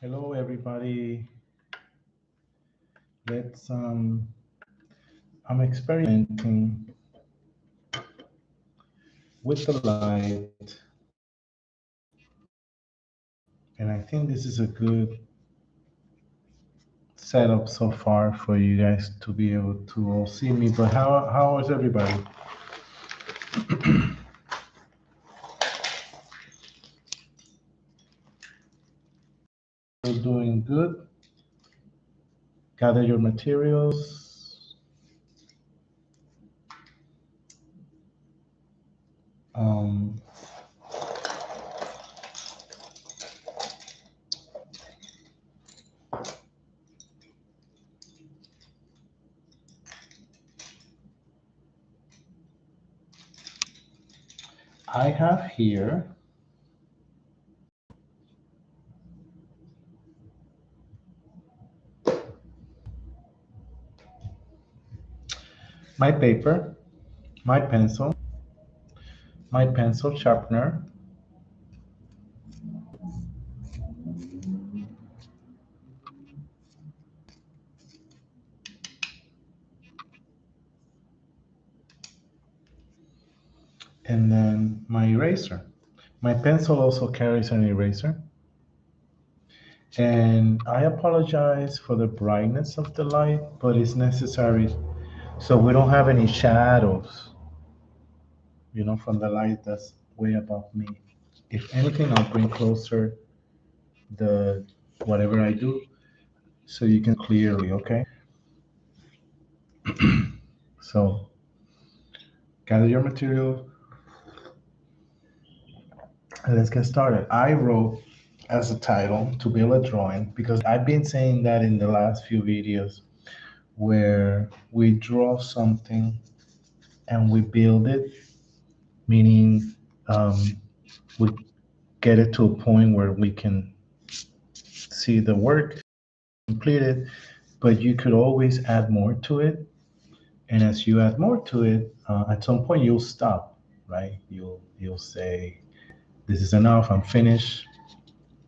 Hello, everybody. Let's. I'm experimenting with the light, and I think this is a good setup so far for you guys to be able to all see me. But how is everybody? You're doing good. Gather your materials. Um, I have here my paper, my pencil sharpener, and then my eraser. My pencil also carries an eraser. And I apologize for the brightness of the light, but it's necessary so we don't have any shadows, from the light that's way above me. If anything, I'll bring closer the whatever I do so you can clearly, okay? So gather your material and let's get started. I wrote as a title to build a drawing because I've been saying that in the last few videos where we draw something and we build it, meaning we get it to a point where we can see the work completed, but you could always add more to it. And as you add more to it, at some point you'll stop, right? You'll say, "This is enough. I'm finished."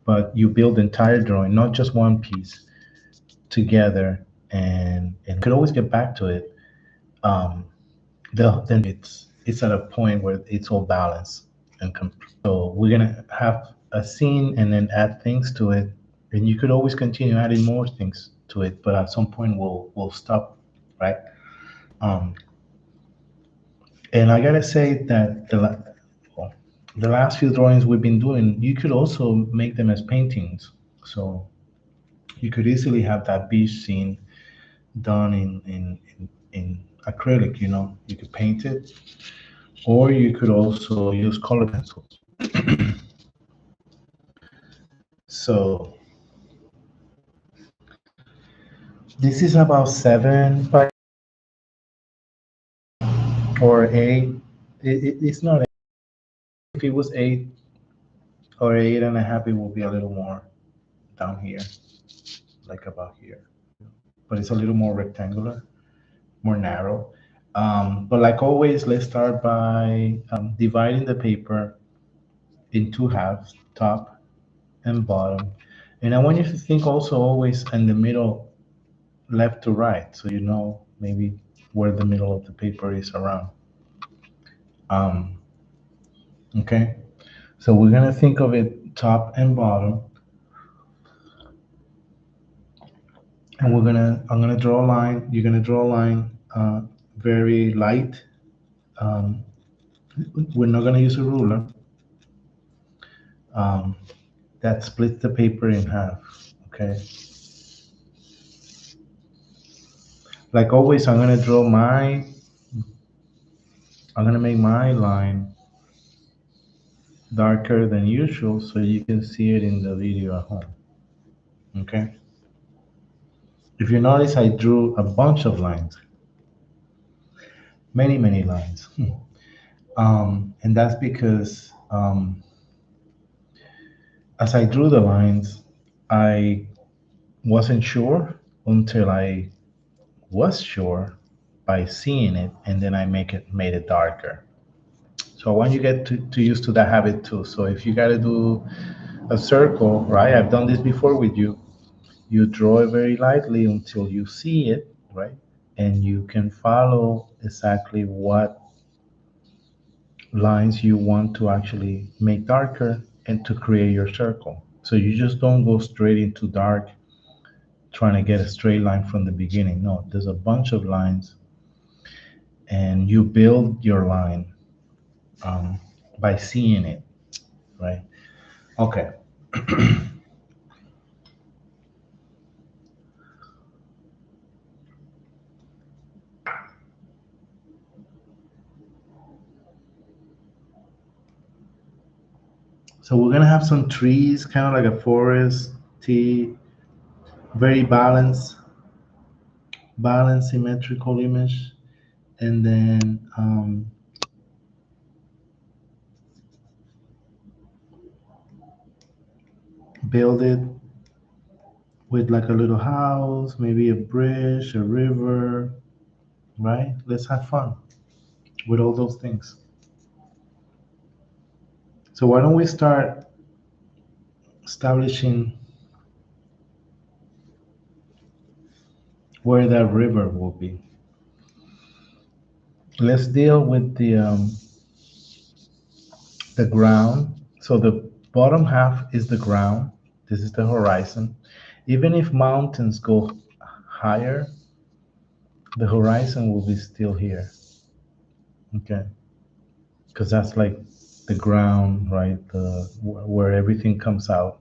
But you build the entire drawing, not just one piece, together, and you could always get back to it. Um, then it's at a point where it's all balanced and complete. So we're gonna have a scene and then add things to it, and you could always continue adding more things to it, but at some point we'll stop, right? Um, and I gotta say that well, the last few drawings we've been doing, you could also make them as paintings. So you could easily have that beach scene done in acrylic. You could paint it, or you could also use color pencils. So this is about 7 by or 8. It's not 8. If it was 8 or 8.5, it would be a little more down here, like about here. But it's a little more rectangular, more narrow. But like always, let's start by dividing the paper in two halves, top and bottom. And I want you to think also always in the middle, left to right, so you know maybe where the middle of the paper is around. Um, okay, so we're gonna think of it top and bottom, and I'm gonna draw a line. You're gonna draw a line, very light. Um, we're not gonna use a ruler. Um, that splits the paper in half. Okay, like always, I'm gonna make my line darker than usual so you can see it in the video at home. Okay. If you notice, I drew a bunch of lines, many, many lines. And that's because as I drew the lines, I wasn't sure until I was sure by seeing it, and then I made it darker. So I want you to get to used to that habit too. So if you got to do a circle, right? I've done this before with you. You draw it very lightly until you see it, right? And you can follow exactly what lines you want to actually make darker and to create your circle. So you just don't go straight into dark trying to get a straight line from the beginning. No, there's a bunch of lines and you build your line um, by seeing it, right? Okay. So we're gonna have some trees, kind of like a forest, T, very balanced, symmetrical image, and then build it with like a little house, maybe a bridge, a river, right? Let's have fun with all those things. So why don't we start establishing where that river will be? Let's deal with the ground. So the bottom half is the ground. This is the horizon. Even if mountains go higher, the horizon will be still here. Okay, because that's like the ground, right? Where everything comes out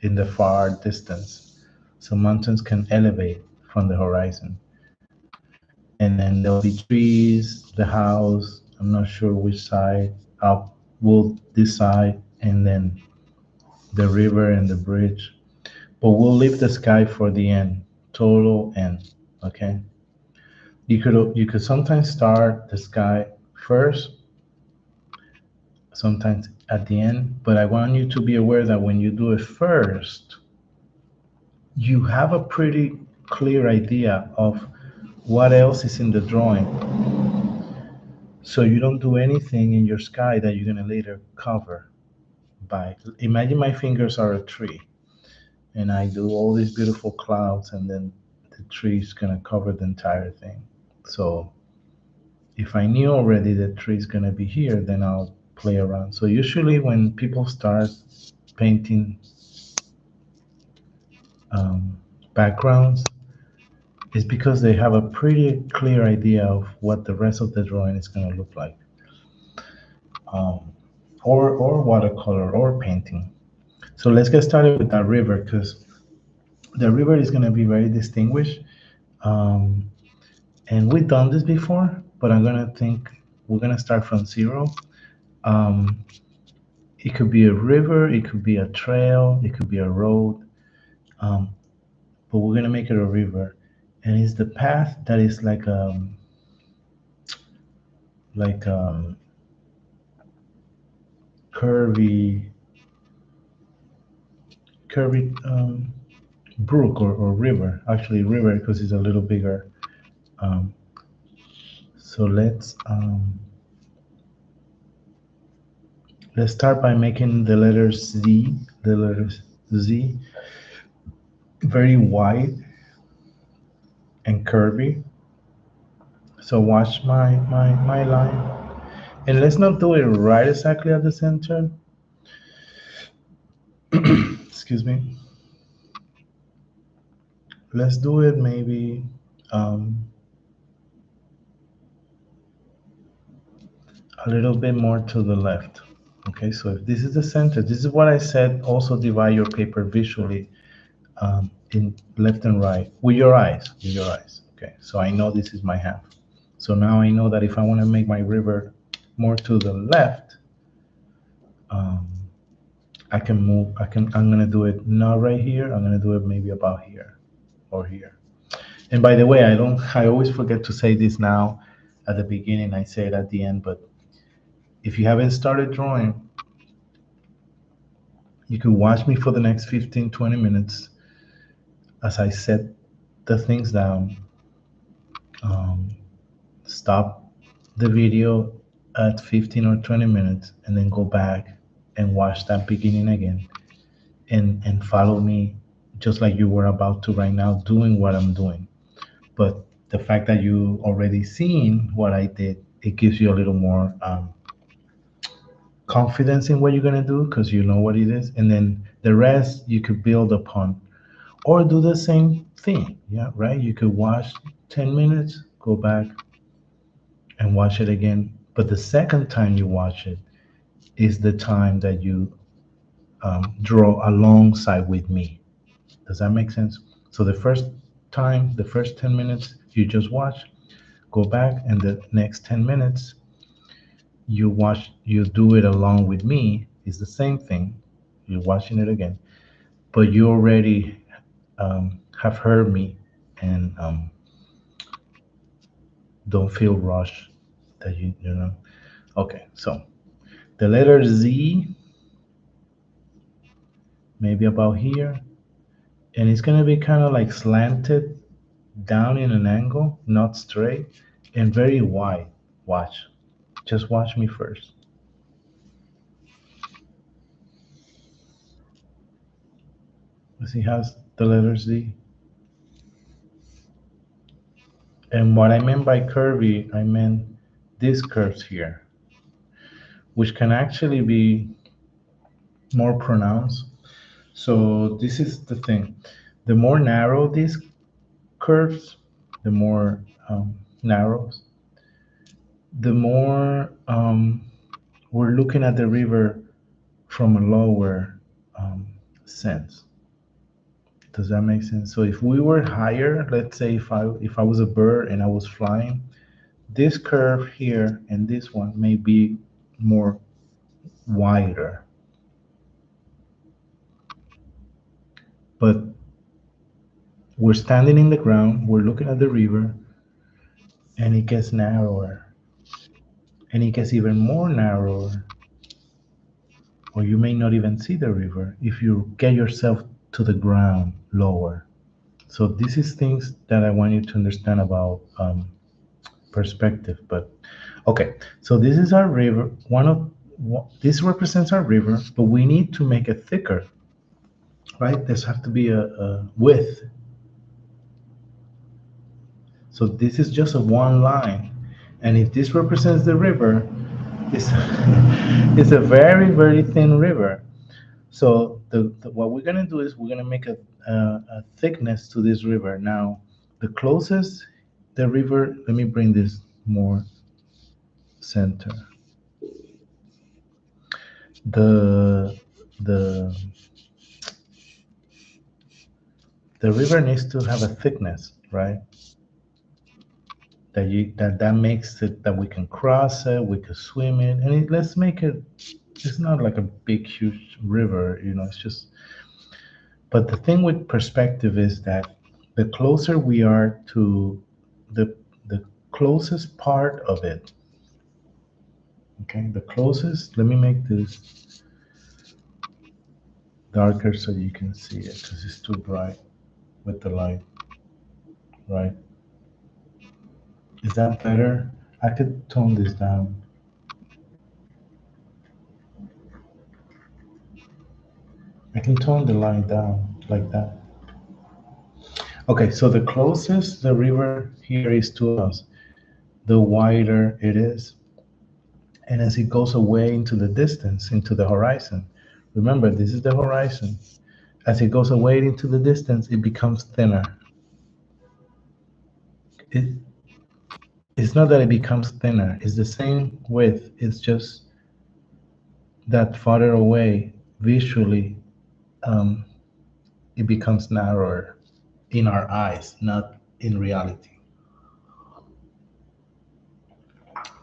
in the far distance. So mountains can elevate from the horizon. And then there'll be trees, the house. I'm not sure which side up will decide, and then the river and the bridge. But we'll leave the sky for the end, total end. Okay. You could sometimes start the sky first, sometimes at the end. But I want you to be aware that when you do it first, you have a pretty clear idea of what else is in the drawing. So you don't do anything in your sky that you're gonna later cover by. Imagine my fingers are a tree, and I do all these beautiful clouds, and then the tree is gonna cover the entire thing. So if I knew already the tree is gonna be here, then I'll play around. So usually when people start painting um, backgrounds, it's because they have a pretty clear idea of what the rest of the drawing is gonna look like, um, or watercolor or painting. So let's get started with that river because the river is gonna be very distinguished. Um, and we've done this before, but I'm gonna think we're gonna start from zero. Um, it could be a river, it could be a trail, it could be a road, um, but we're gonna make it a river, and it's the path that is like curvy, curvy brook or river. Actually, river because it's a little bigger. Um, so let's start by making the letters Z, the letters Z, very wide and curvy. So watch my line. And let's not do it right exactly at the center. Excuse me. Let's do it maybe um, a little bit more to the left. Okay, so if this is the center, this is what I said. Also divide your paper visually in left and right with your eyes, with your eyes. Okay, so I know this is my half. So now I know that if I want to make my river more to the left, um, I can move. I'm gonna do it not right here. I'm gonna do it maybe about here or here. And by the way, I don't. I always forget to say this now at the beginning. I say it at the end. But if you haven't started drawing, you can watch me for the next 15, 20 minutes as I set the things down. Um, Stop the video at 15 or 20 minutes and then go back and watch that beginning again. and follow me just like you were about to right now, doing what I'm doing. But the fact that you already seen what I did, it gives you a little more confidence in what you're gonna do because you know what it is, and then the rest you could build upon or do the same thing. Yeah, right. You could watch 10 minutes, go back and watch it again. But the second time you watch it is the time that you draw alongside with me. Does that make sense? So the first time, the first 10 minutes, you just watch, go back, and the next 10 minutes, you watch, you do it along with me. It's the same thing. You're watching it again, but you already have heard me and don't feel rushed that you know. Okay, so the letter Z, maybe about here, and it's gonna be kind of like slanted down in an angle, not straight, and very wide. Watch. Just watch me first. You see how the letter Z? And what I meant by curvy, I meant these curves here, which can actually be more pronounced. So this is the thing. The more narrow these curves, the more narrows, the more we're looking at the river from a lower um, sense. Does that make sense? So if we were higher, let's say if I was a bird and I was flying, this curve here and this one may be more wider, but we're standing in the ground, we're looking at the river, and it gets narrower, and it gets even more narrower, or you may not even see the river if you get yourself to the ground lower. So this is things that I want you to understand about perspective. But okay, so this is our river. This represents our river, but we need to make it thicker, right? There's have to be a width. So this is just a one line, and if this represents the river, it's it's a very very thin river. So what we're gonna do is we're gonna make a thickness to this river. Now, the closest the river, let me bring this more center. The the the river needs to have a thickness, right? That makes it that we can cross it, we can swim it, and let's make it. It's not like a big huge river, you know. It's just. But the thing with perspective is that the closer we are to the closest part of it, okay, the closest. Let me make this darker so you can see it because it's too bright with the light, right? Is that better? I could tone this down. I can tone the line down like that. Okay, so the closest the river here is to us, the wider it is. And as it goes away into the distance, into the horizon, remember, this is the horizon. As it goes away into the distance, it becomes thinner. It, it's not that it becomes thinner, it's the same width. It's just that farther away, visually, um, it becomes narrower in our eyes, not in reality.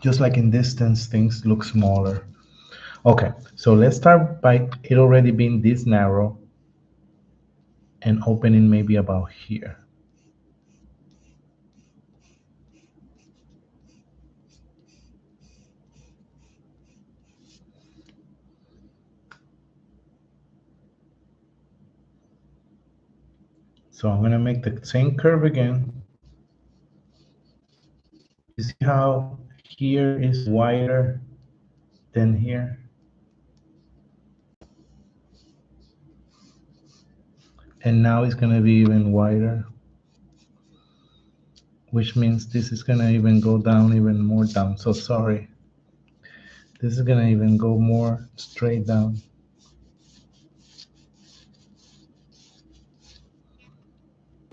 Just like in distance, things look smaller. Okay, so let's start by it already being this narrow and opening maybe about here. So I'm gonna make the same curve again. You see how here is wider than here? And now it's gonna be even wider, which means this is gonna even go down even more down. So sorry. This is gonna even go more straight down.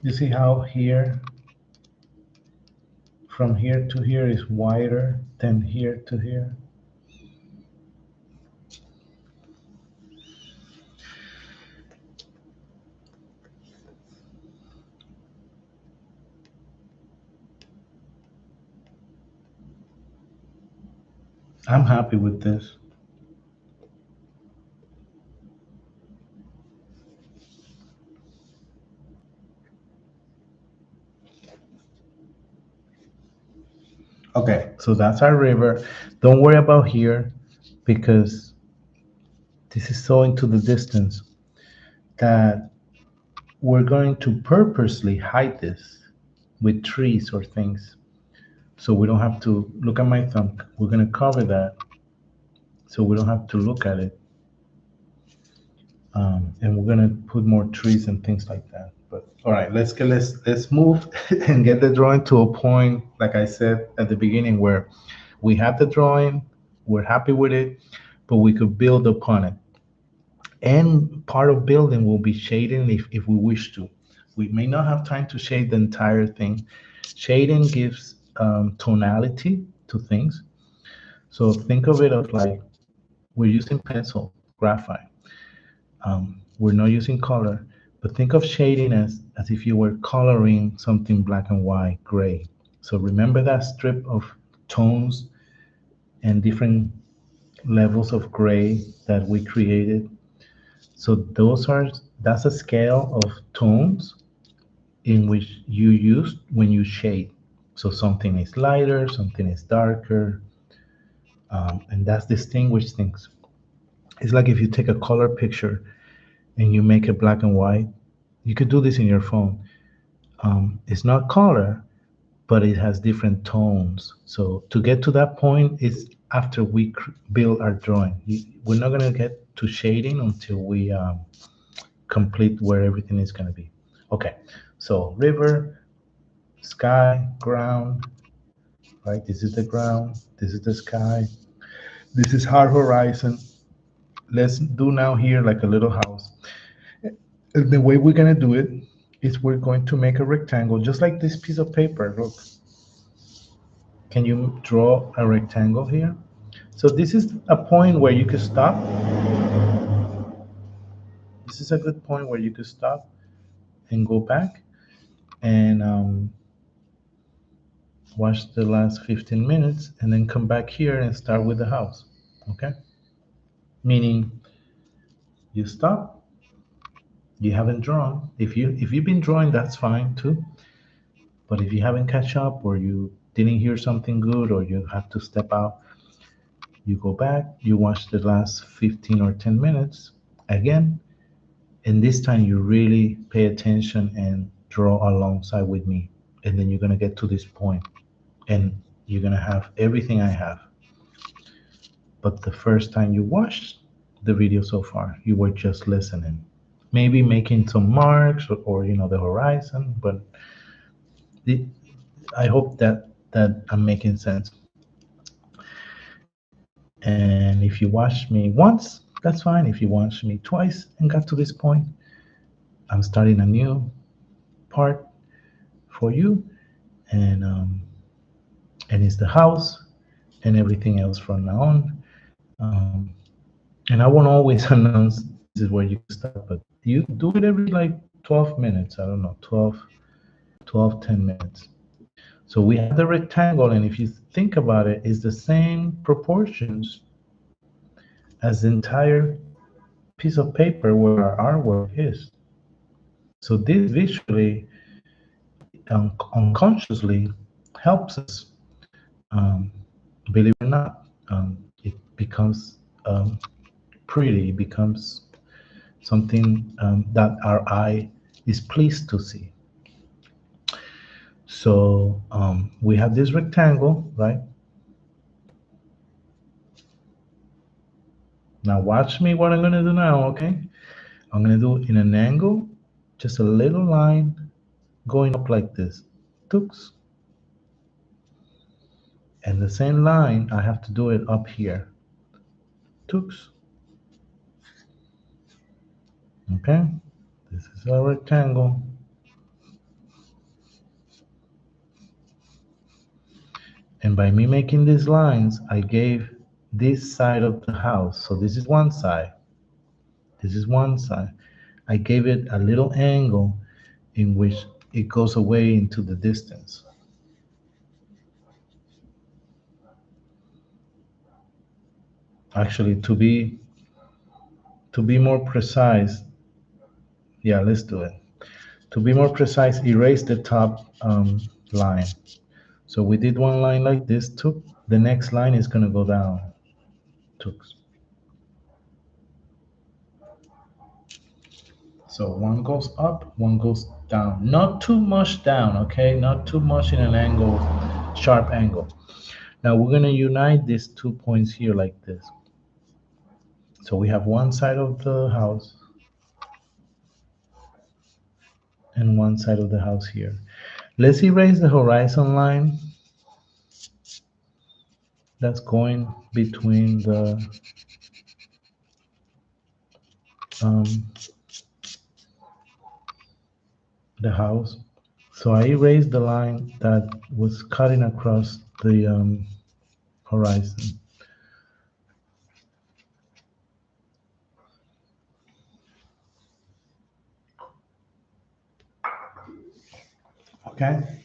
You see how here, from here to here is wider than here to here? I'm happy with this. Okay, so that's our river. Don't worry about here because this is so into the distance that we're going to purposely hide this with trees or things. So we don't have to look at my thumb. We're going to cover that so we don't have to look at it. And we're going to put more trees and things like that. But all right, let's move and get the drawing to a point, like I said at the beginning, where we have the drawing, we're happy with it, but we could build upon it. And part of building will be shading if we wish to. We may not have time to shade the entire thing. Shading gives tonality to things. So think of it as like we're using pencil, graphite. We're not using color, but think of shading as if you were coloring something black and white, gray. So remember that strip of tones and different levels of gray that we created. So that's a scale of tones in which you use when you shade. So something is lighter, something is darker, and that's distinguish things. It's like if you take a color picture and you make it black and white. You could do this in your phone. It's not color, but it has different tones. So to get to that point is after we build our drawing. We're not gonna get to shading until we complete where everything is gonna be. Okay, so river, sky, ground, right? This is the ground, this is the sky, this is our horizon. Let's do now here like a little house. The way we're gonna do it is we're going to make a rectangle, just like this piece of paper. Look, can you draw a rectangle here? So this is a point where you could stop. This is a good point where you could stop and go back and watch the last 15 minutes and then come back here and start with the house. Okay? Meaning you stop, you haven't drawn. If you've been drawing, that's fine too. But if you haven't catch up or you didn't hear something good or you have to step out, you go back, you watch the last 15 or 10 minutes again, and this time you really pay attention and draw alongside with me. And then you're going to get to this point and you're going to have everything I have. But the first time you watched the video so far, you were just listening, maybe making some marks or the horizon, but the, I hope that I'm making sense. And if you watched me once, that's fine. If you watched me twice and got to this point, I'm starting a new part for you, and it's the house and everything else from now on. Um, and I won't always announce this is where you can start, but you do it every like 12 minutes. I don't know, 10 minutes. So we have the rectangle, and if you think about it, it's the same proportions as the entire piece of paper where our artwork is. So this visually, unconsciously, helps us. Um, Believe it or not, it becomes pretty. It becomes something that our eye is pleased to see. So we have this rectangle, right? Now watch me what I'm gonna do now, okay? I'm gonna do it in an angle just a little line going up like this. Tooks. And the same line, I have to do it up here. Tooks. Okay? This is a rectangle. And by me making these lines, I gave this side of the house. So this is one side. This is one side. I gave it a little angle in which it goes away into the distance. Actually, to be more precise, yeah, let's do it. To be more precise, erase the top line. So we did one line like this, took. The next line is gonna go down, took. So one goes up, one goes down. Not too much down, okay? Not too much in an angle, sharp angle. Now we're gonna unite these 2 points here like this. So we have one side of the house and one side of the house here. Let's erase the horizon line that's going between um, the house. So I erased the line that was cutting across the horizon. Okay.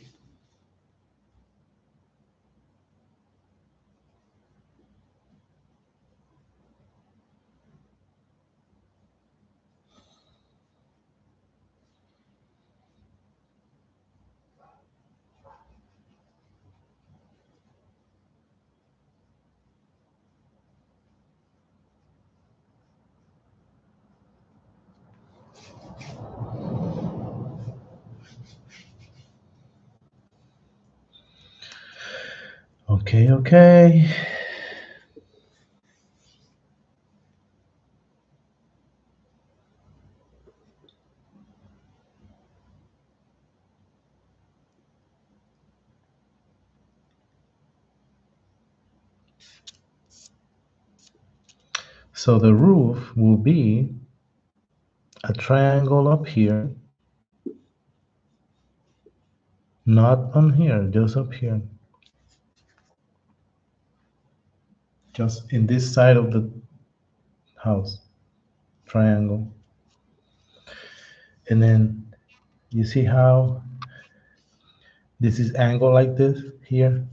Okay, okay. So the roof will be a triangle up here, not on here, just up here. Just in this side of the house, triangle. And then you see how this is angled like this here?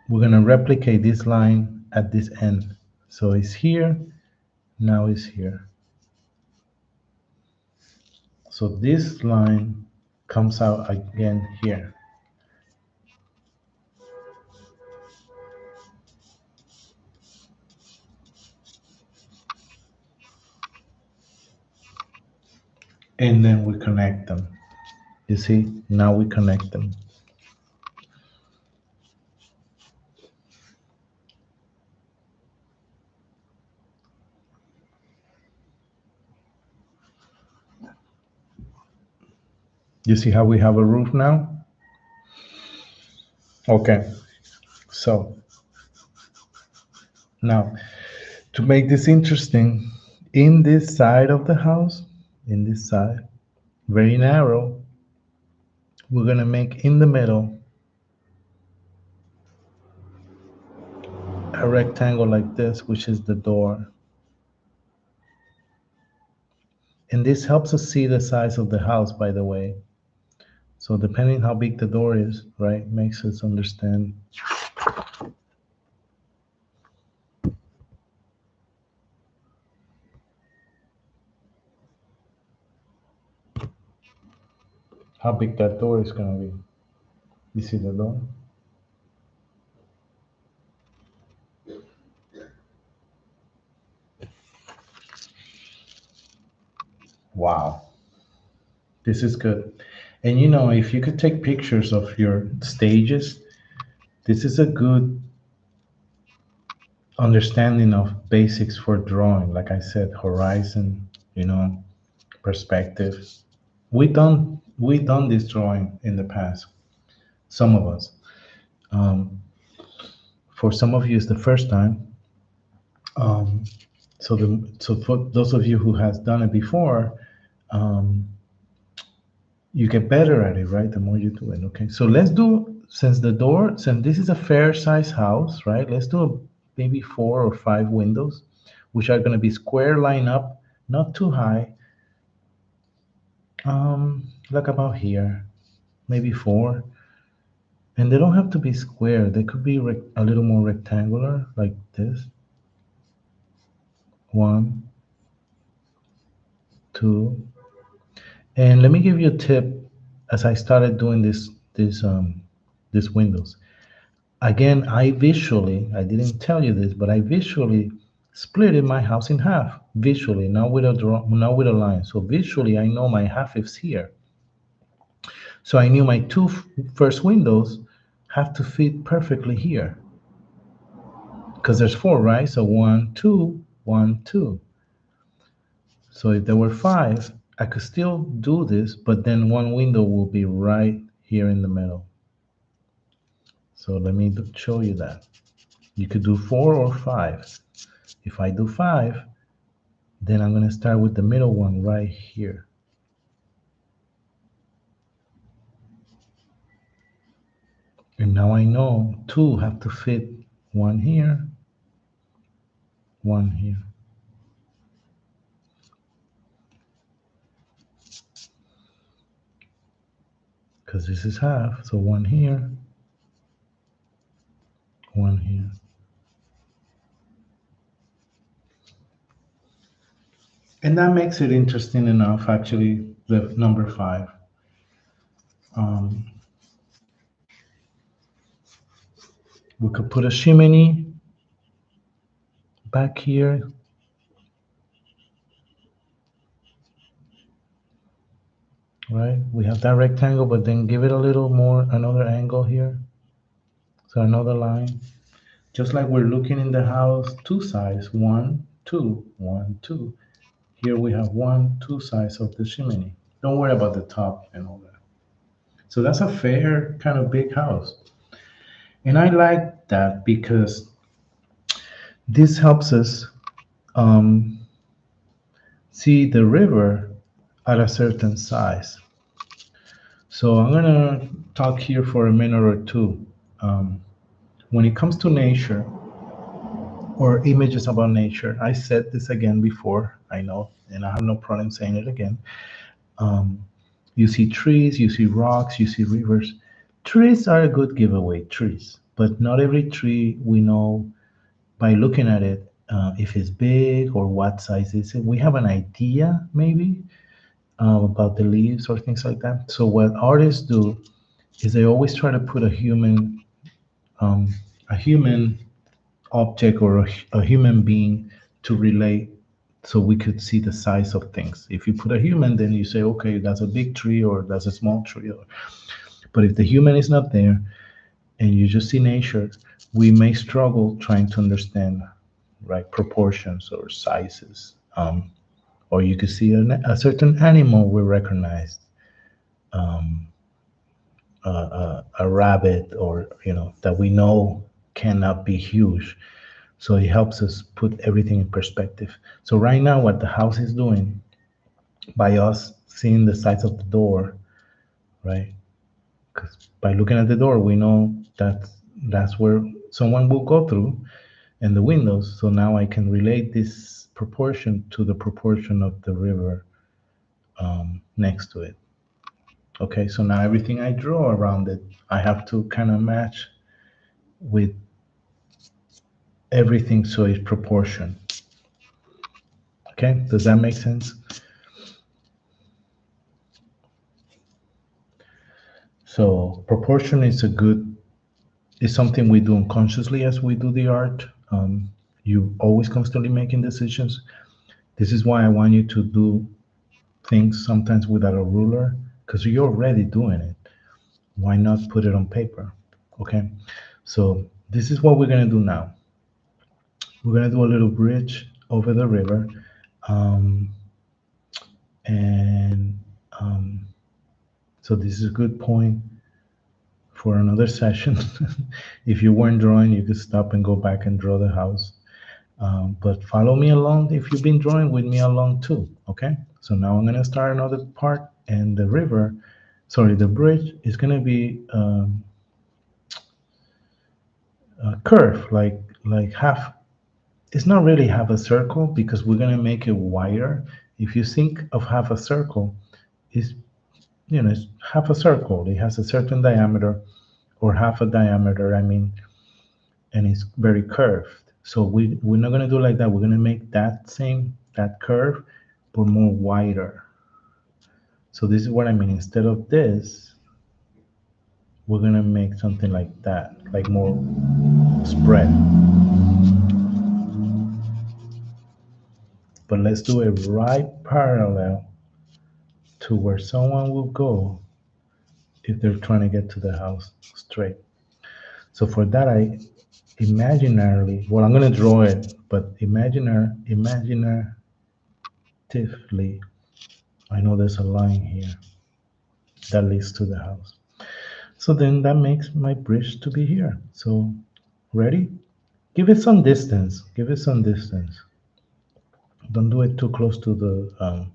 We're gonna replicate this line at this end. So it's here, now it's here. So this line comes out again here. And then we connect them. You see, now we connect them. You see how we have a roof now? Okay, so now to make this interesting, in this side of the house, in this side, very narrow, we're gonna make in the middle a rectangle like this, which is the door. And this helps us see the size of the house, by the way. So depending how big the door is, right, makes us understand. How big that door is gonna be. You see the door? Wow, this is good. And you know, if you could take pictures of your stages, this is a good understanding of basics for drawing. Like I said, horizon, you know, perspective. We done this drawing in the past. Some of us. Um, for some of you, it's the first time. Um, so for those of you who has done it before, um, you get better at it, right? The more you do it. Okay. So let's do, since this is a fair size house, right? Let's do maybe 4 or 5 windows, which are going to be square line up, not too high. Like about here, maybe 4. And they don't have to be square. They could be a little more rectangular, like this. 1, 2. And let me give you a tip as I started doing these windows. Again, I didn't tell you this, but I visually split my house in half. Visually, not with not with a line. So visually, I know my half is here. So I knew my two first windows have to fit perfectly here because there's 4, right? So 1, 2, 1, 2. So if there were 5, I could still do this, but then one window will be right here in the middle. So let me show you that. You could do 4 or 5. If I do 5, then I'm going to start with the middle one right here. And now I know 2 have to fit 1 here, 1 here. Because this is half, so 1 here, 1 here. And that makes it interesting enough, actually, the number 5. We could put a chimney back here. Right? We have that rectangle, but then give it a little more, another angle here. So another line. Just like we're looking in the house, 2 sides, 1, 2, 1, 2. Here we have 1, 2 sides of the chimney. Don't worry about the top and all that. So that's a fair kind of big house. And I like that because this helps us um, see the river at a certain size. So I'm gonna talk here for a minute or two. When it comes to nature or images about nature, I said this again before, I know, and I have no problem saying it again. Um, you see trees, you see rocks, you see rivers. Trees are a good giveaway, trees, but not every tree we know by looking at it if it's big or what size is it. We have an idea maybe about the leaves or things like that. So what artists do is they always try to put um, a human object or a human being to relate so we could see the size of things. If you put a human, then you say, okay, that's a big tree or that's a small tree. But if the human is not there and you just see nature, we may struggle trying to understand right proportions or sizes. Or you could see a certain animal we recognize, um, a rabbit, or that we know cannot be huge. So it helps us put everything in perspective. So right now, what the house is doing by us seeing the size of the door, right? Because by looking at the door, we know that that's where someone will go through, and the windows. So now I can relate this proportion to the proportion of the river next to it. Okay, so now everything I draw around it, I have to kind of match with everything so it's proportion. Okay, does that make sense? So proportion is something we do unconsciously as we do the art. You always constantly making decisions. This is why I want you to do things sometimes without a ruler, because you're already doing it. Why not put it on paper? Okay, so this is what we're gonna do now. We're gonna do a little bridge over the river. Um, And so this is a good point for another session. If you weren't drawing, you could stop and go back and draw the house. But follow me along if you've been drawing with me along too, okay? So now I'm gonna start another part, and the river, sorry, the bridge is gonna be a curve, like half. It's not really half a circle because we're gonna make it wider. If you think of half a circle, it's it's half a circle. It has a certain diameter, or half a diameter, I mean, and it's very curved. So we're not gonna do like that. We're gonna make that curve, but more wider. So this is what I mean. Instead of this, we're gonna make something like that, like more spread. But let's do it right parallel to where someone will go if they're trying to get to the house straight. So for that, I imaginarily, well, I'm gonna draw it, but imaginatively, I know there's a line here that leads to the house. So then that makes my bridge to be here. So ready? Give it some distance. Give it some distance. Don't do it too close to the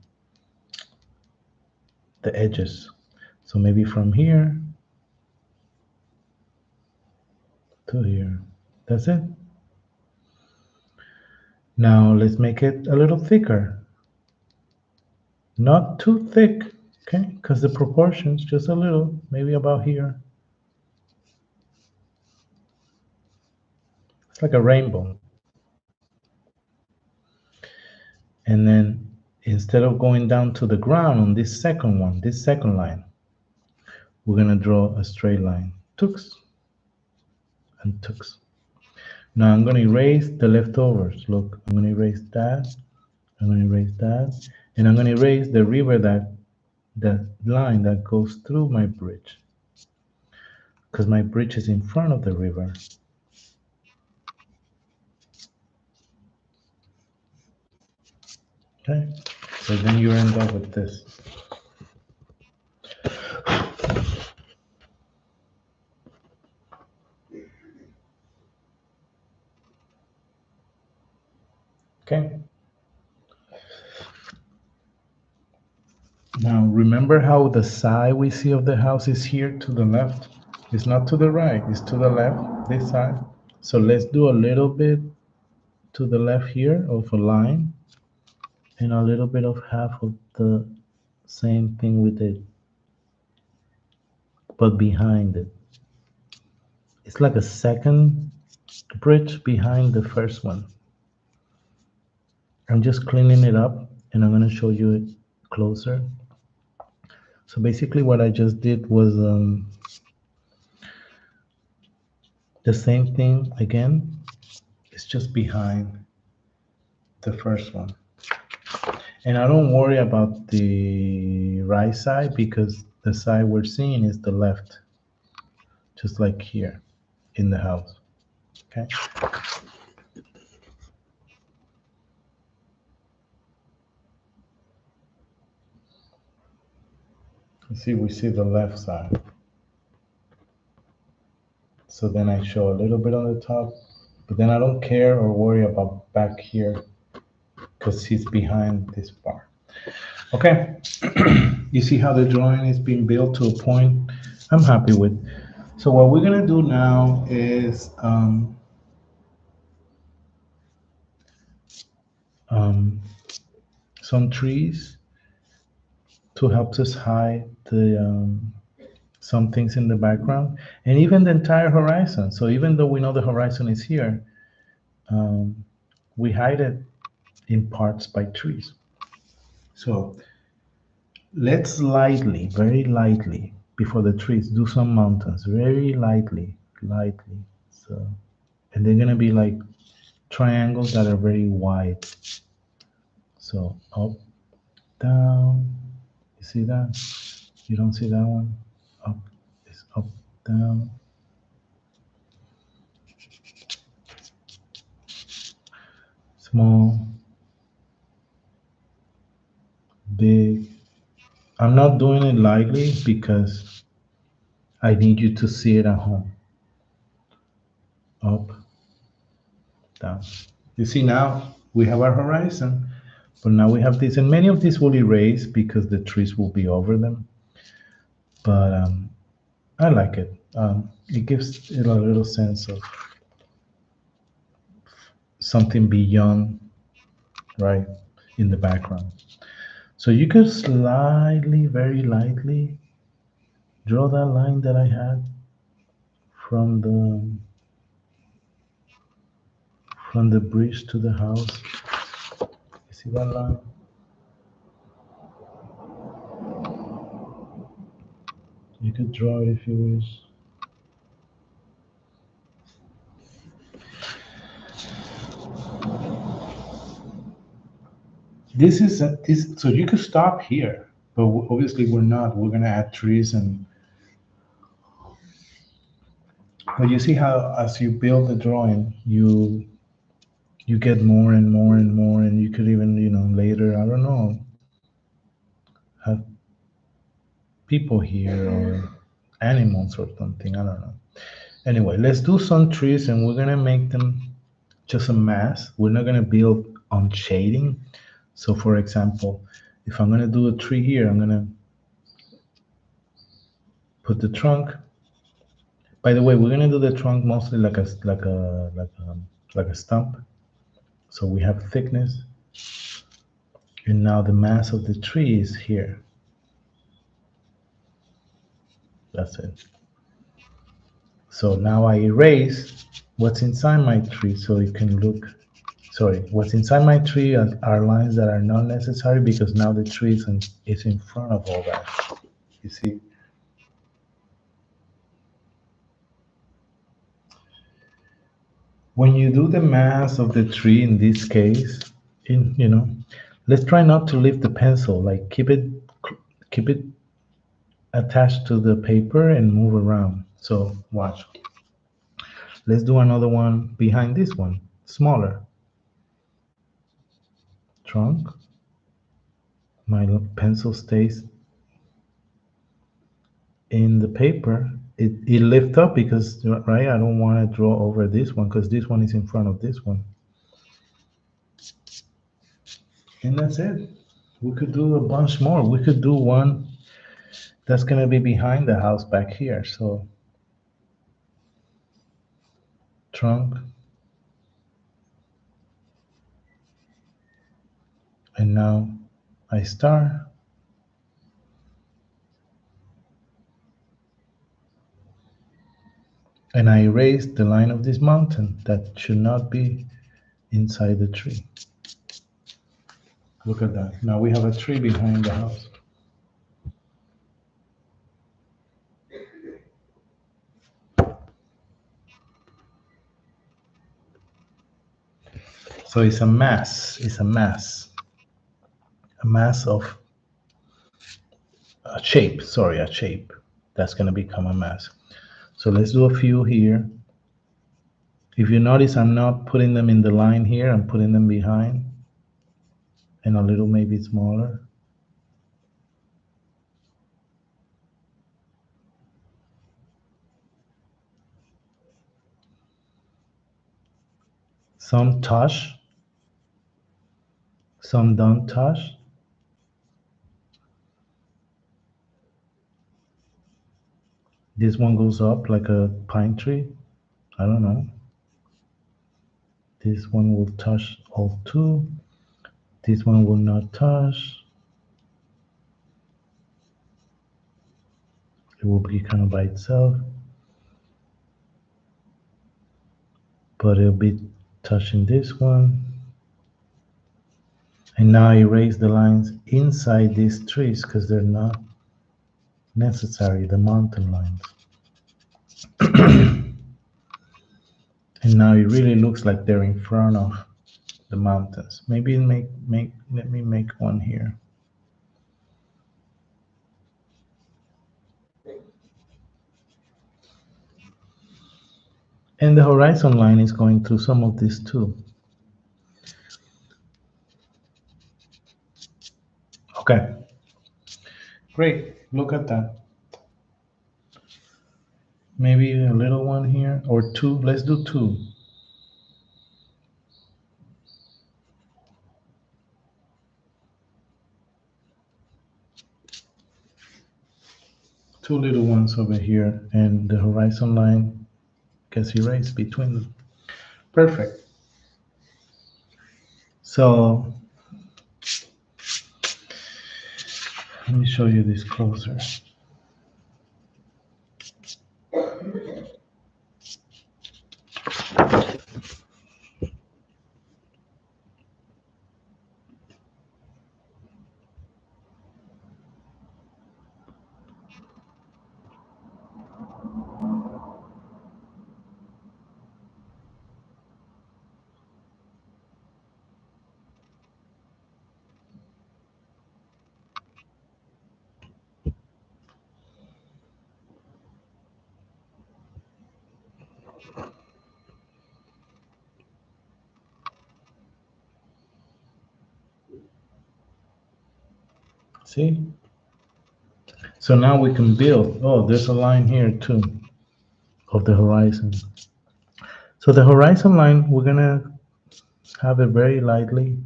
edges. So maybe from here to here. That's it. Now let's make it a little thicker. Not too thick, okay? Because the proportions, just a little, maybe about here. It's like a rainbow. And then instead of going down to the ground on this second one, this second line, we're gonna draw a straight line. Tux and tux. Now I'm gonna erase the leftovers. Look, I'm gonna erase that. I'm gonna erase that. And I'm gonna erase the river the line that goes through my bridge. Because my bridge is in front of the river. Okay, so then you end up with this. Okay. Now remember how the side we see of the house is here to the left? It's not to the right, it's to the left, this side. So let's do a little bit to the left here of a line, and a little bit of half of the same thing we did, but behind it. It's like a second bridge behind the first one. I'm just cleaning it up, and I'm going to show you it closer. So basically what I just did was the same thing again. It's just behind the first one. And I don't worry about the right side because the side we're seeing is the left, just like here in the house. Okay. You see, we see the left side. So then I show a little bit on the top, but then I don't care or worry about back here because he's behind this bar. Okay. You see how the drawing is being built to a point I'm happy with. So what we're gonna do now is some trees to help us hide the some things in the background, and even the entire horizon. So even though we know the horizon is here, we hide it in parts by trees. So let's lightly, very lightly, before the trees, do some mountains, very lightly, lightly. So, and they're gonna be like triangles that are very wide. So up, down. You see that? You don't see that one? Up is up, down. Small, big, I'm not doing it lightly because I need you to see it at home. Up, down. You see now we have our horizon, but now we have this, and many of these will erase because the trees will be over them. But I like it. It gives it a little sense of something beyond, right, in the background. So you could slightly, very lightly, draw that line that I had from the bridge to the house. You see that line? You could draw it if you wish. This, so you could stop here, but obviously we're not. We're gonna add trees, and but you see how as you build the drawing, you get more and more and more, and you could even, later, I don't know, have people here or animals or something. I don't know. Anyway, let's do some trees, and we're gonna make them just a mass. We're not gonna build on shading. So, for example, if I'm gonna do a tree here, I'm gonna put the trunk. By the way, we're gonna do the trunk mostly like a stump. So we have thickness, and now the mass of the tree is here. That's it. So now I erase what's inside my tree so it can look, sorry, what's inside my tree are lines that are not necessary because now the tree is in front of all that. You see? When you do the mass of the tree in this case, let's try not to leave the pencil, like keep it attached to the paper and move around. So watch. Let's do another one behind this one, smaller. Trunk. My pencil stays in the paper. It lifts up because, right, I don't want to draw over this one because this one is in front of this one. And that's it. We could do a bunch more. We could do one that's going to be behind the house back here. So trunk. And now I start. And I erase the line of this mountain that should not be inside the tree. Look at that. Now we have a tree behind the house. So it's a mass. It's a mass. A mass of a shape. Sorry, a shape. That's going to become a mass. So let's do a few here. If you notice, I'm not putting them in the line here. I'm putting them behind and a little maybe smaller. Some touch. Some don't touch. This one goes up like a pine tree. I don't know. This one will touch all two. This one will not touch. It will be kind of by itself. But it'll be touching this one. And now I erase the lines inside these trees because they're not necessary, the mountain lines. And now it really looks like they're in front of the mountains. Maybe let me make one here. And the horizon line is going through some of these too. Okay. Great, look at that. Maybe a little one here or two. Let's do two. Two little ones over here, and the horizon line gets erased between them. Perfect. So let me show you this closer. See? So now we can build. Oh, there's a line here too of the horizon. So the horizon line, we're gonna have it very lightly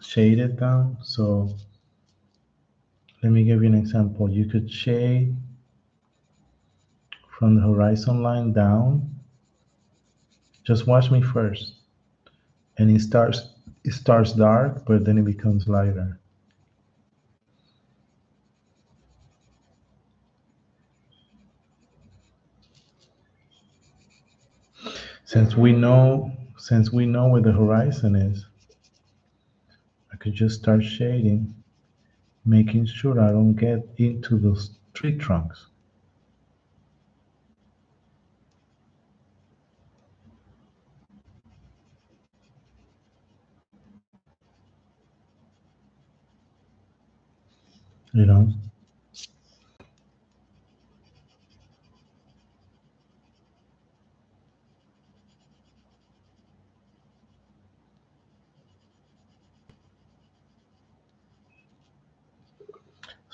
shaded down. So let me give you an example. You could shade from the horizon line down. Just watch me first. And it starts dark, but then it becomes lighter. Since we know where the horizon is, I could just start shading, making sure I don't get into those tree trunks. You know?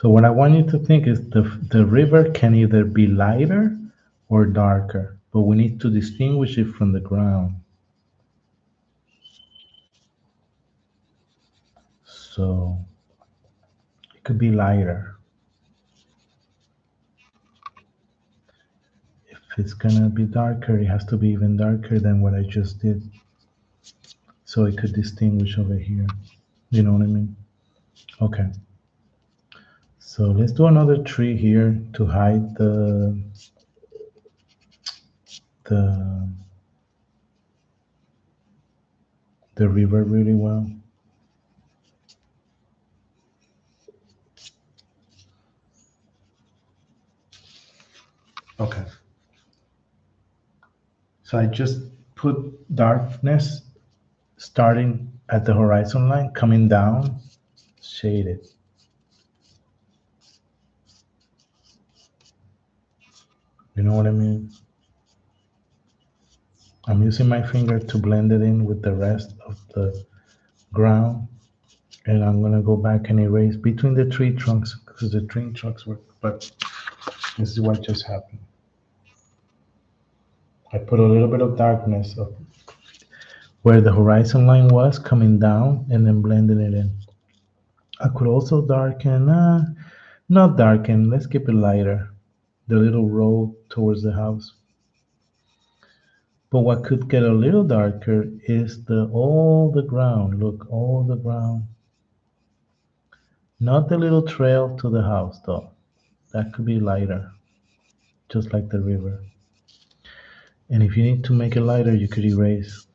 So what I want you to think is the river can either be lighter or darker, but we need to distinguish it from the ground. So it could be lighter. If it's gonna be darker, it has to be even darker than what I just did. So it could distinguish over here. You know what I mean? Okay. So let's do another tree here to hide the the river really well. Okay. So I just put darkness starting at the horizon line, coming down, shaded. You know what I mean? I'm using my finger to blend it in with the rest of the ground. And I'm gonna go back and erase between the tree trunks because the tree trunks were, but this is what just happened. I put a little bit of darkness of where the horizon line was coming down and then blending it in. I could also darken, not darken, let's keep it lighter, the little road towards the house. But what could get a little darker is all the ground. Look, all the ground. Not the little trail to the house though. That could be lighter, just like the river. And if you need to make it lighter, you could erase.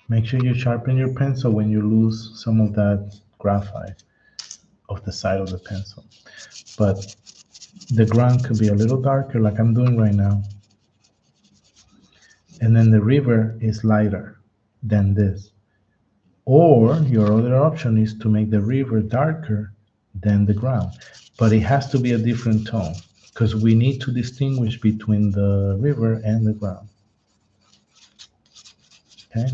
Make sure you sharpen your pencil when you lose some of that graphite off the side of the pencil. But the ground could be a little darker like I'm doing right now. And then the river is lighter than this. Or your other option is to make the river darker than the ground. But it has to be a different tone because we need to distinguish between the river and the ground. Okay?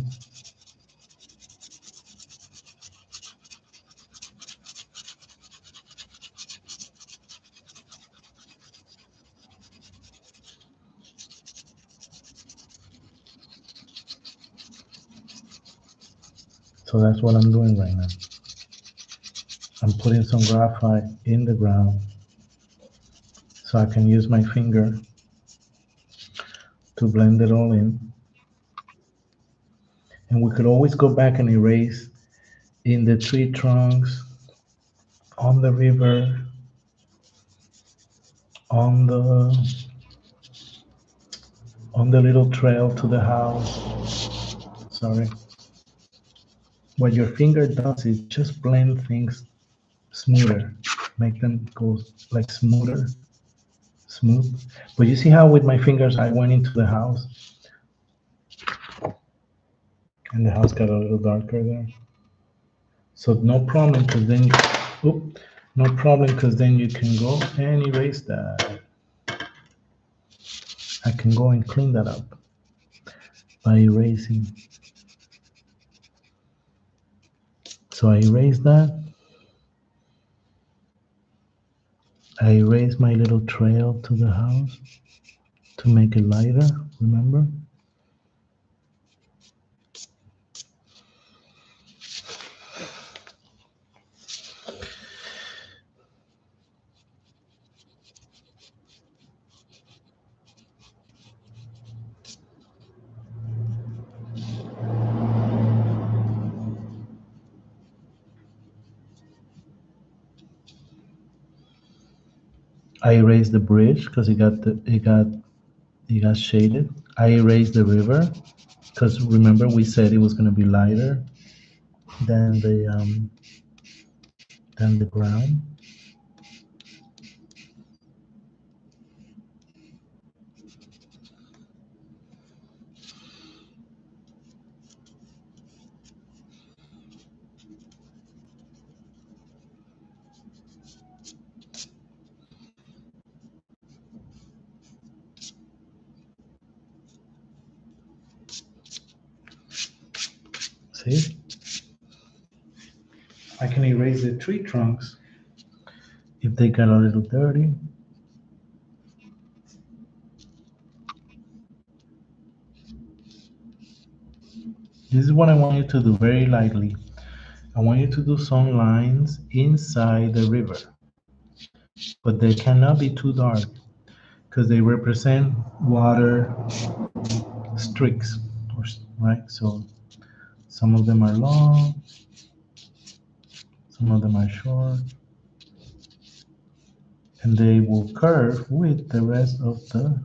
So that's what I'm doing right now. I'm putting some graphite in the ground so I can use my finger to blend it all in. And we could always go back and erase in the tree trunks, on the river, on the little trail to the house. Sorry. What your finger does is just blend things smoother, make them go like smooth. But you see how with my fingers I went into the house and the house got a little darker there. So no problem, because then, no problem, because then you can go and erase that. I can go and clean that up by erasing. So I erase that. I erase my little trail to the house to make it lighter, remember? I erased the bridge because it got shaded. I erased the river because remember we said it was going to be lighter than the ground. See? I can erase the tree trunks if they got a little dirty. This is what I want you to do very lightly. I want you to do some lines inside the river, but they cannot be too dark because they represent water streaks, right? So some of them are long, some of them are short, and they will curve with the rest of the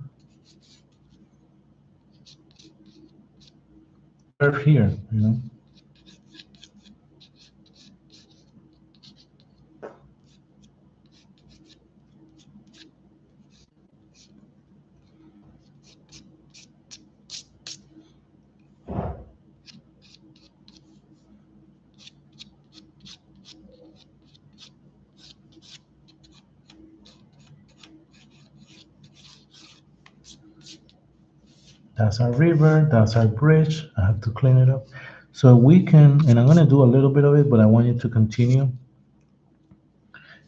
curve here, you know. That's our river, that's our bridge. I have to clean it up. So we can, and I'm gonna do a little bit of it, but I want you to continue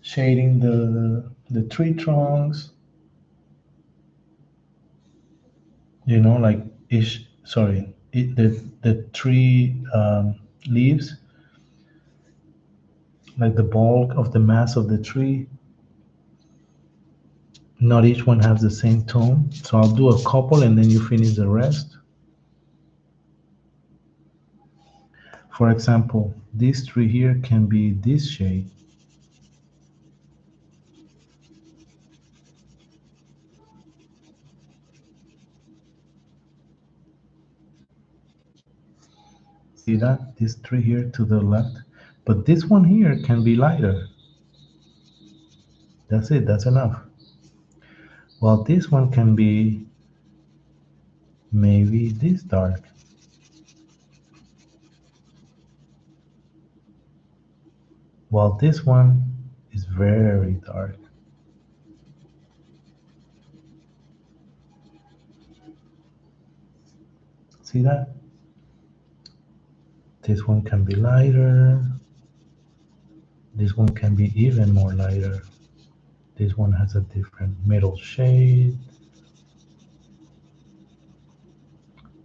shading the tree trunks, you know, like the tree leaves, like the bulk of the mass of the tree. Not each one has the same tone. So I'll do a couple and then you finish the rest. For example, this tree here can be this shade. See that? This tree here to the left. But this one here can be lighter. That's it, that's enough. Well, this one can be maybe this dark. While this one is very dark. See that? This one can be lighter. This one can be even more lighter. This one has a different middle shade.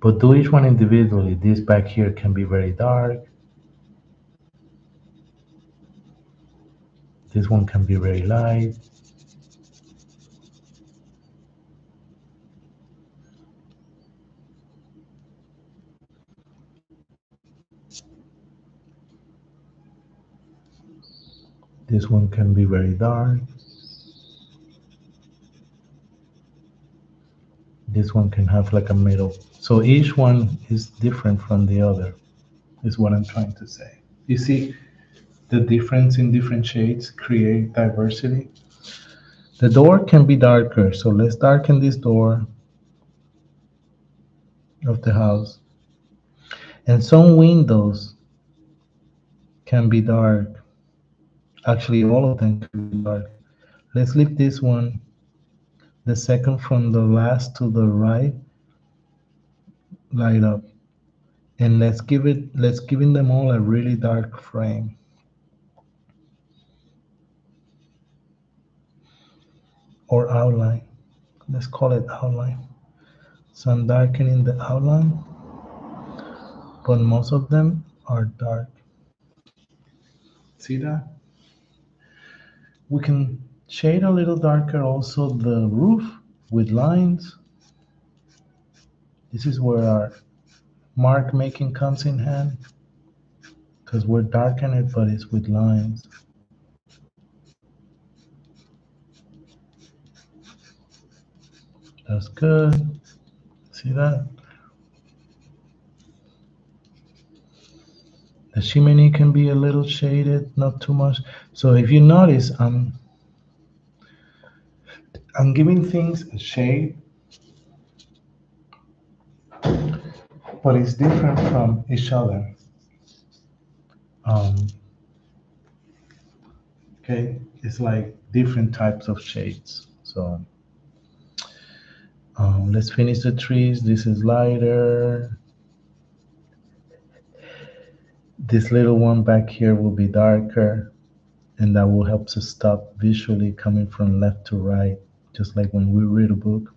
But do each one individually. This back here can be very dark. This one can be very light. This one can be very dark. This one can have like a middle. So each one is different from the other, is what I'm trying to say. You see, the difference in different shades create diversity. The door can be darker, so let's darken this door of the house. And some windows can be dark. Actually, all of them can be dark. Let's leave this one, the second from the last to the right, light up. And let's give them all a really dark frame or outline. Let's call it outline. So I'm darkening the outline, but most of them are dark. See that? We can shade a little darker also the roof with lines. This is where our mark making comes in hand because we're darkening it, but it's with lines. That's good. See that? The chimney can be a little shaded, not too much. So if you notice, I'm giving things a shade, but it's different from each other. Um, okay, it's like different types of shades. So let's finish the trees. This is lighter. This little one back here will be darker, and that will help us stop visually coming from left to right, just like when we read a book,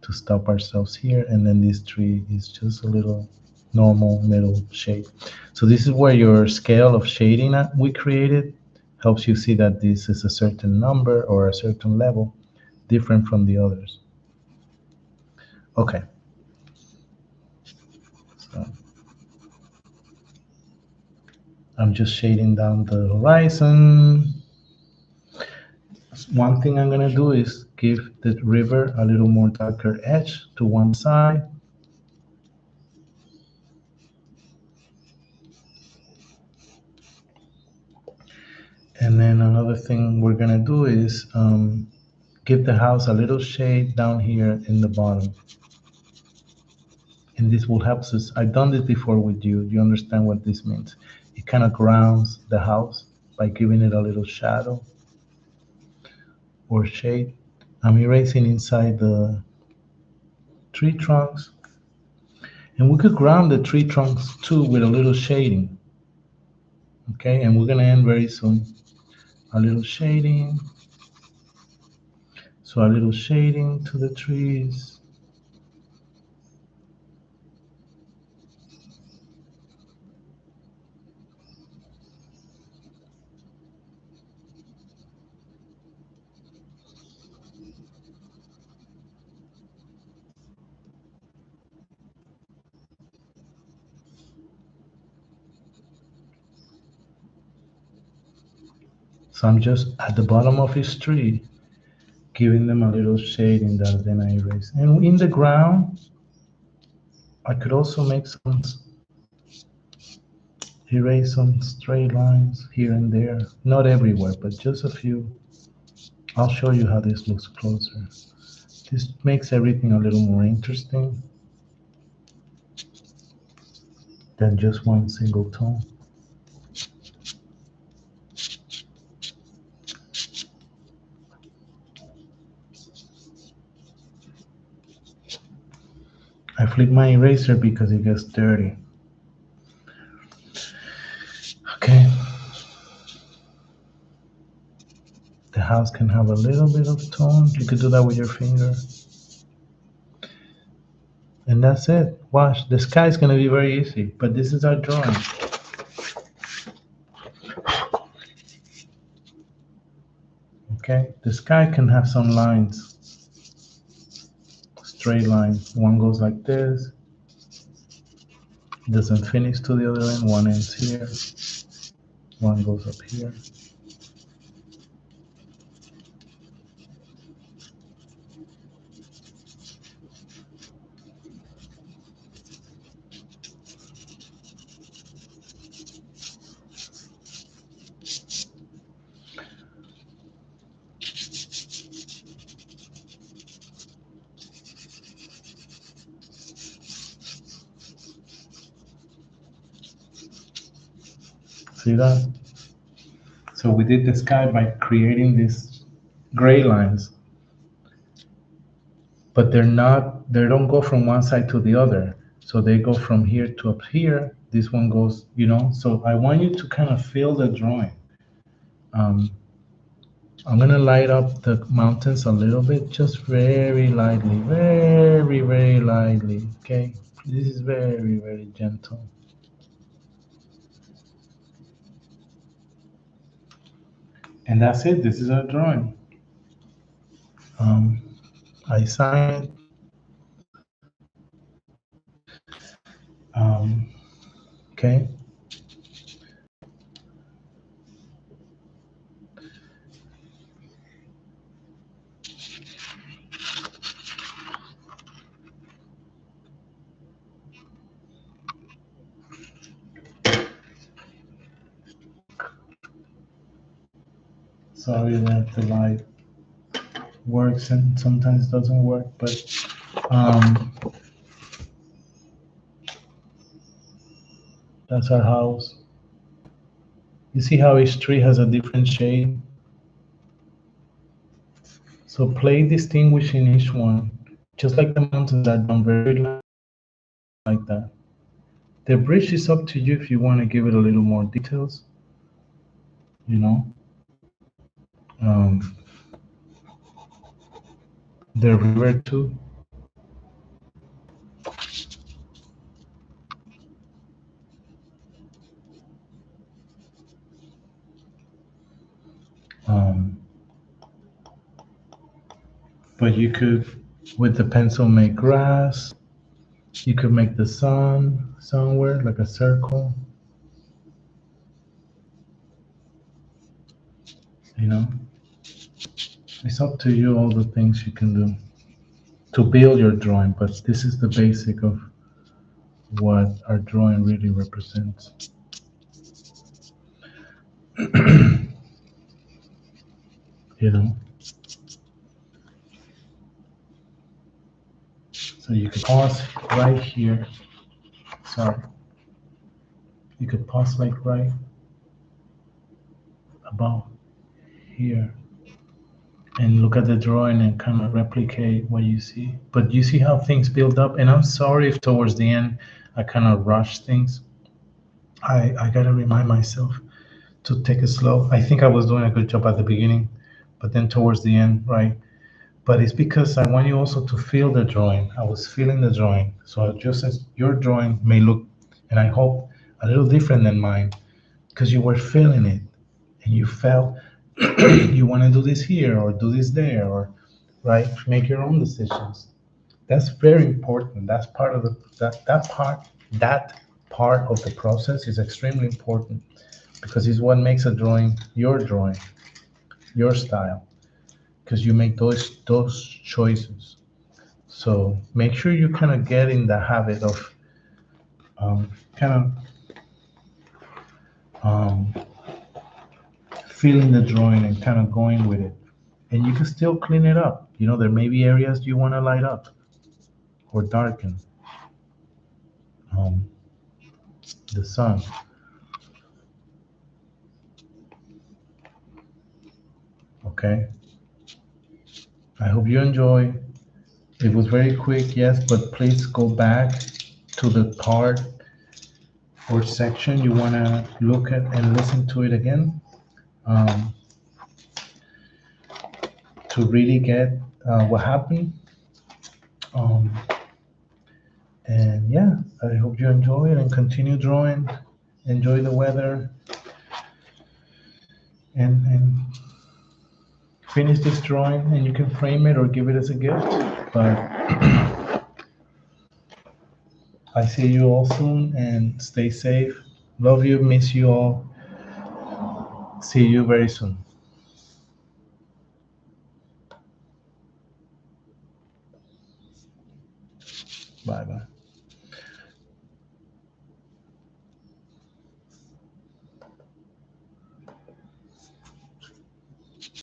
to stop ourselves here. And then this tree is just a little normal middle shade. So this is where your scale of shading that we created helps you see that this is a certain number or a certain level, different from the others. Okay. So I'm just shading down the horizon. One thing I'm gonna do is give the river a little more darker edge to one side. And then another thing we're gonna do is give the house a little shade down here in the bottom. And this will help us. I've done this before with you. You understand what this means. It kind of grounds the house by giving it a little shadow or shade. I'm erasing inside the tree trunks. And we could ground the tree trunks too with a little shading. Okay, and we're gonna end very soon. A little shading. So a little shading to the trees. So I'm just at the bottom of his tree, giving them a little shading that then I erase. And in the ground, I could also make some, erase some straight lines here and there. Not everywhere, but just a few. I'll show you how this looks closer. This makes everything a little more interesting than just one single tone. I flip my eraser because it gets dirty. Okay. The house can have a little bit of tone. You could do that with your finger. And that's it. Watch, the sky is going to be very easy, but this is our drawing. Okay, the sky can have some lines, straight lines. One goes like this, doesn't finish to the other end, one ends here, one goes up here. See that? So we did the sky by creating these gray lines, but they don't go from one side to the other. So they go from here to up here. This one goes, so I want you to kind of feel the drawing. Um, I'm gonna light up the mountains a little bit, just very lightly, very, very lightly, okay? This is very, very gentle. And that's it, this is our drawing. I sign it. Okay. Sorry that the light works and sometimes doesn't work, but that's our house. You see how each tree has a different shade? So play distinguishing each one, just like the mountains are done very like that. The bridge is up to you if you want to give it a little more details, you know. Um, the river too. Um, but you could, with the pencil, make grass. You could make the sun somewhere, like a circle. You know, it's up to you all the things you can do to build your drawing, but this is the basic of what our drawing really represents. You know, so you could pause right here. Sorry, you could pause like right about here and look at the drawing and kind of replicate what you see. But you see how things build up, and I'm sorry if towards the end I kind of rush things. I gotta remind myself to take it slow. I think I was doing a good job at the beginning, but then towards the end, right? But it's because I want you also to feel the drawing. I was feeling the drawing. So just as your drawing may look, and I hope, a little different than mine, because you were feeling it and you felt you want to do this here or do this there, or right, make your own decisions. That's very important. That's part of that part of the process is extremely important because it's what makes a drawing, your style, because you make those choices. So make sure you kind of get in the habit of kind of feeling the drawing and kind of going with it. And you can still clean it up. There may be areas you want to light up or darken. Um, the sun. Okay. I hope you enjoy. It was very quick, yes, but please go back to the part or section you want to look at and listen to it again um, to really get what happened. Um, and yeah, I hope you enjoy it and continue drawing. Enjoy the weather and finish this drawing and you can frame it or give it as a gift. But I see you all soon and stay safe. Love you, miss you all. See you very soon. Bye bye.